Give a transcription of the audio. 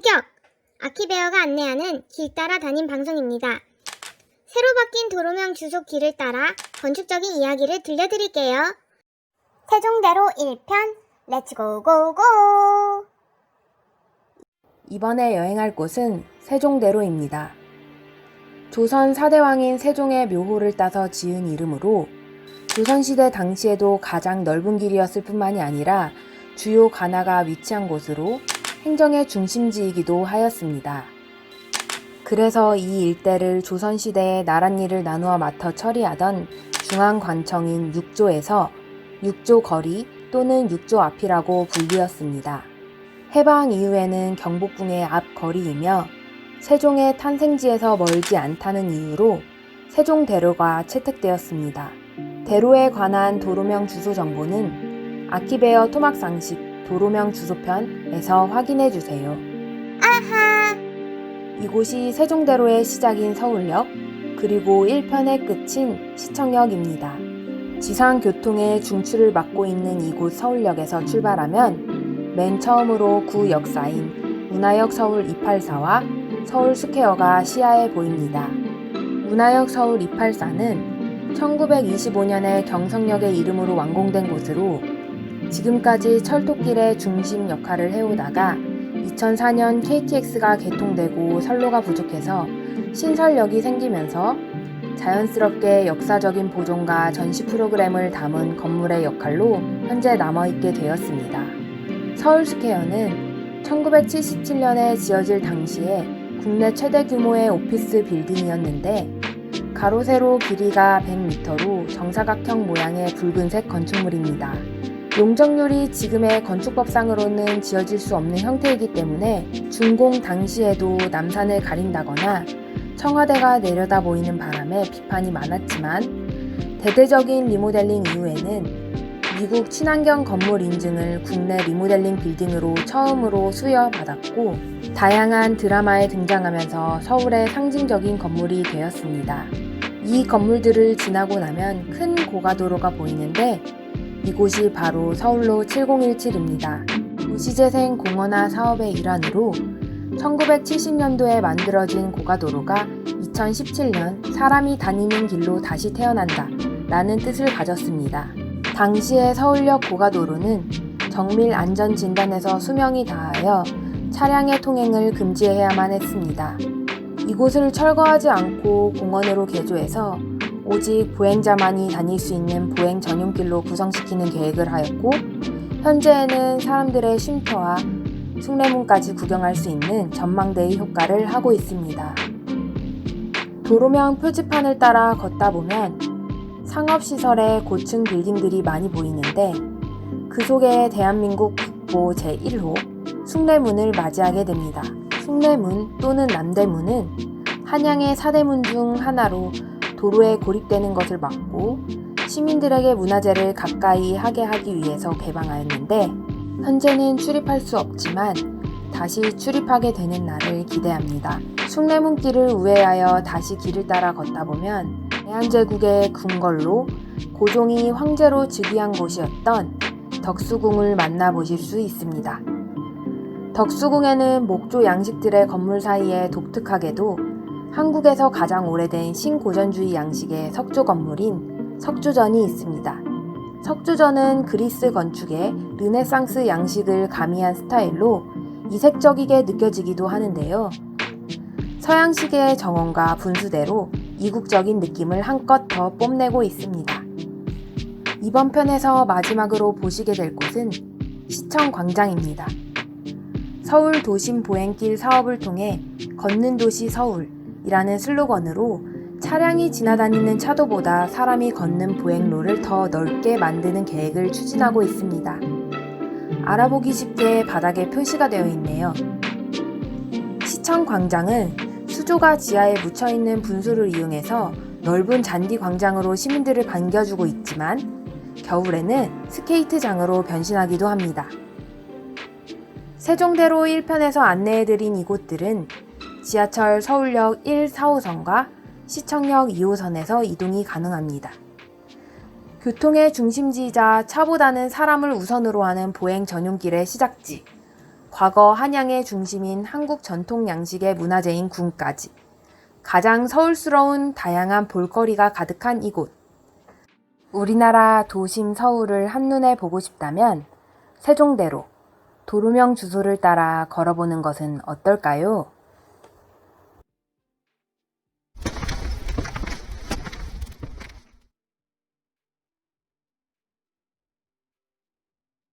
본격! 아키베어가 안내하는 길 따라 다닌 방송입니다. 새로 바뀐 도로명 주소 길을 따라 건축적인 이야기를 들려드릴게요. 세종대로 1편 렛츠고고고! 이번에 여행할 곳은 세종대로입니다. 조선 4대왕인 세종의 묘호를 따서 지은 이름으로 조선시대 당시에도 가장 넓은 길이었을 뿐만이 아니라 주요 관아가 위치한 곳으로 행정의 중심지이기도 하였습니다. 그래서 이 일대를 조선시대의 나랏일을 나누어 맡아 처리하던 중앙관청인 육조에서 육조거리 또는 육조앞이라고 불리었습니다. 해방 이후에는 경복궁의 앞거리이며 세종의 탄생지에서 멀지 않다는 이유로 세종대로가 채택되었습니다. 대로에 관한 도로명 주소 정보는 아키베어 토막상식 도로명 주소편에서 확인해주세요. 아하! 이곳이 세종대로의 시작인 서울역, 그리고 1편의 끝인 시청역입니다. 지상교통의 중추를 맡고 있는 이곳 서울역에서 출발하면 맨 처음으로 구 역사인 문화역 서울 284와 서울 스퀘어가 시야에 보입니다. 문화역 서울 284는 1925년에 경성역의 이름으로 완공된 곳으로 지금까지 철도길의 중심 역할을 해오다가 2004년 KTX가 개통되고 선로가 부족해서 신설역이 생기면서 자연스럽게 역사적인 보존과 전시 프로그램을 담은 건물의 역할로 현재 남아있게 되었습니다. 서울스퀘어는 1977년에 지어질 당시에 국내 최대 규모의 오피스 빌딩이었는데 가로 세로 길이가 100m로 정사각형 모양의 붉은색 건축물입니다. 용적률이 지금의 건축법상으로는 지어질 수 없는 형태이기 때문에 준공 당시에도 남산을 가린다거나 청와대가 내려다 보이는 바람에 비판이 많았지만 대대적인 리모델링 이후에는 미국 친환경 건물 인증을 국내 리모델링 빌딩으로 처음으로 수여받았고 다양한 드라마에 등장하면서 서울의 상징적인 건물이 되었습니다. 이 건물들을 지나고 나면 큰 고가도로가 보이는데 이곳이 바로 서울로 7017입니다. 도시재생 공원화 사업의 일환으로 1970년도에 만들어진 고가도로가 2017년 사람이 다니는 길로 다시 태어난다 라는 뜻을 가졌습니다. 당시의 서울역 고가도로는 정밀 안전진단에서 수명이 다하여 차량의 통행을 금지해야만 했습니다. 이곳을 철거하지 않고 공원으로 개조해서 오직 보행자만이 다닐 수 있는 보행 전용길로 구성시키는 계획을 하였고 현재에는 사람들의 쉼터와 숭례문까지 구경할 수 있는 전망대의 효과를 하고 있습니다. 도로명 표지판을 따라 걷다 보면 상업시설의 고층 빌딩들이 많이 보이는데 그 속에 대한민국 국보 제1호 숭례문을 맞이하게 됩니다. 숭례문 또는 남대문은 한양의 4대문 중 하나로 도로에 고립되는 것을 막고 시민들에게 문화재를 가까이 하게 하기 위해서 개방하였는데 현재는 출입할 수 없지만 다시 출입하게 되는 날을 기대합니다. 숭례문길을 우회하여 다시 길을 따라 걷다 보면 대한제국의 궁궐로 고종이 황제로 즉위한 곳이었던 덕수궁을 만나보실 수 있습니다. 덕수궁에는 목조 양식들의 건물 사이에 독특하게도 한국에서 가장 오래된 신고전주의 양식의 석조 건물인 석조전이 있습니다. 석조전은 그리스 건축의 르네상스 양식을 가미한 스타일로 이색적이게 느껴지기도 하는데요. 서양식의 정원과 분수대로 이국적인 느낌을 한껏 더 뽐내고 있습니다. 이번 편에서 마지막으로 보시게 될 곳은 시청광장입니다. 서울 도심 보행길 사업을 통해 걷는 도시 서울이라는 슬로건으로 차량이 지나다니는 차도보다 사람이 걷는 보행로를 더 넓게 만드는 계획을 추진하고 있습니다. 알아보기 쉽게 바닥에 표시가 되어 있네요. 시청광장은 수조가 지하에 묻혀있는 분수를 이용해서 넓은 잔디 광장으로 시민들을 반겨주고 있지만 겨울에는 스케이트장으로 변신하기도 합니다. 세종대로 1편에서 안내해드린 이곳들은 지하철 서울역 1, 4호선과 시청역 2호선에서 이동이 가능합니다. 교통의 중심지이자 차보다는 사람을 우선으로 하는 보행 전용길의 시작지, 과거 한양의 중심인 한국 전통 양식의 문화재인 궁까지 가장 서울스러운 다양한 볼거리가 가득한 이곳. 우리나라 도심 서울을 한눈에 보고 싶다면 세종대로 도로명 주소를 따라 걸어보는 것은 어떨까요?